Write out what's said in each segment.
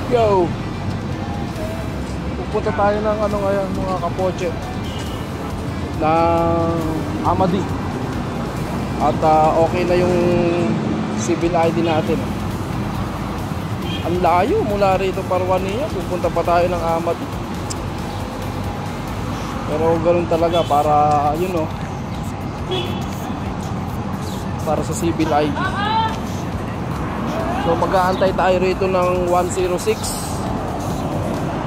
Yo! Pupunta tayo ng ano ngayon mga kapoche, ng Amadi. At okay na yung civil ID natin. Ang layo mula rito Parwania, pupunta pa tayo ng Amadi. Pero ganoon talaga para yun know, para sa civil ID. So mag-aantay tayo rito ng 106.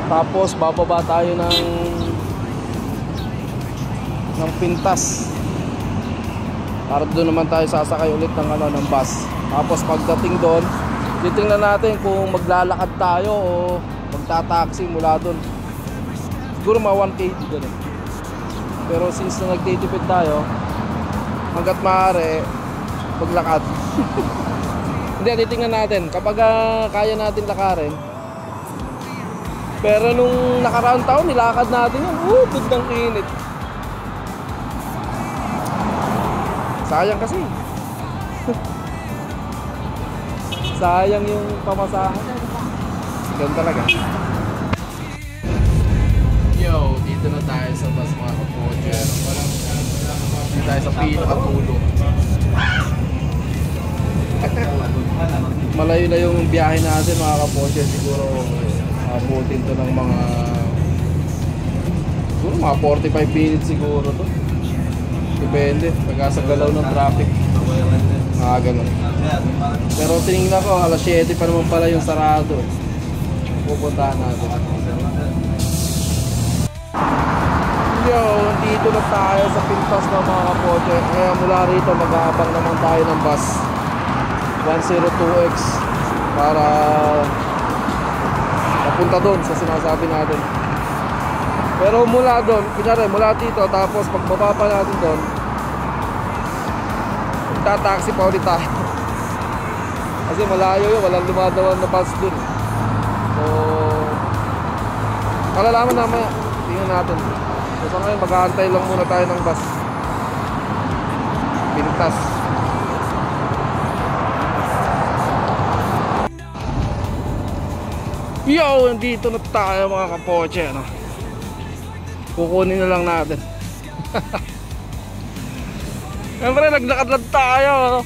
Tapos bababa tayo ng Pintas. Para doon naman tayo sasakay ulit ng ng bus. Tapos pagdating doon, titingnan natin kung maglalakad tayo o magta-taxi mula doon. Siguro mga 1K ganun. Pero since na nagtitipid tayo, hangga't maaari maglakad. Hindi, titingnan natin kapag kaya natin lakarin. Pero nung nakaraang taon nilakad natin yan, budang init. Sayang kasi. Sayang yung pamasahan. Ganun talaga. Yo, dito na tayo sa bus mga kapoche. Dito tayo sa pinakatulog. Malayo na yung biyahe natin mga kapoche. Siguro abutin to ng mga siguro mga 45 minutes siguro to. Depende pagka sa galaw ng traffic. Ganun. Pero tinignan ko alas 7 pa naman pala yung sarado. Pupuntahan natin. Yo, dito na tayo sa Pintas ng mga kapoche. Kaya mula rito mag-aabang naman tayo ng bus 102X para papunta doon sa sinasabi natin. Pero mula doon, kunyari mula dito, tapos pagbaba pa natin doon, magta-taxi pa ulit tayo. Kasi malayo yun, walang lumadawan na bus doon. So malalaman naman, tingnan natin. So ngayon mag-aantay lang muna tayo ng bus Pintas. Yo, nandito na tayo mga kapoche, no? Kukunin na lang natin. Siyempre naglakad lang tayo, no?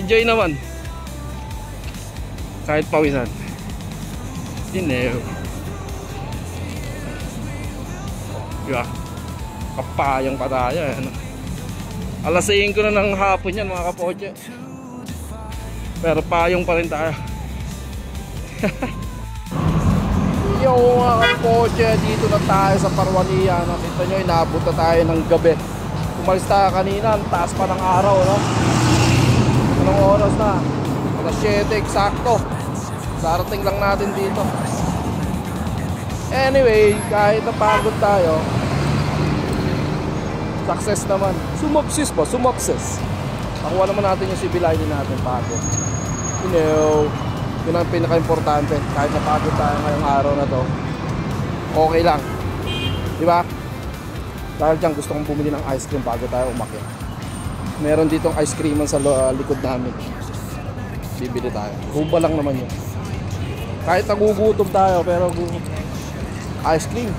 Enjoy naman. Kahit pawisan. Sinew. Yeah. Kapayang pa tayo, no? Alas 5 na ng hapon yan mga kapoche. Pero payong pa rin tayo. Yo mga kapoche, dito na tayo sa Parwania, no? Kita nyo, inaabot na tayo ng gabi. Umalis tayo kanina, ang taas pa ng araw, no? Anong oras na? Alas 7 eksakto. Darating lang natin dito. Anyway, kahit napagod tayo, success naman. Sumobsis ba? Sumobsis. Nakuha naman natin yung civil ID natin, pagod. You know, yun ang pinaka-importante. Kahit napagod tayo ngayong araw na to, okay lang, diba? Dahil dyan gusto kong bumili ng ice cream bago tayo umakyat. Meron ditong ice creaman sa likod namin. Bibili tayo. Huba lang naman yun. Kahit nagugutom tayo, pero ice cream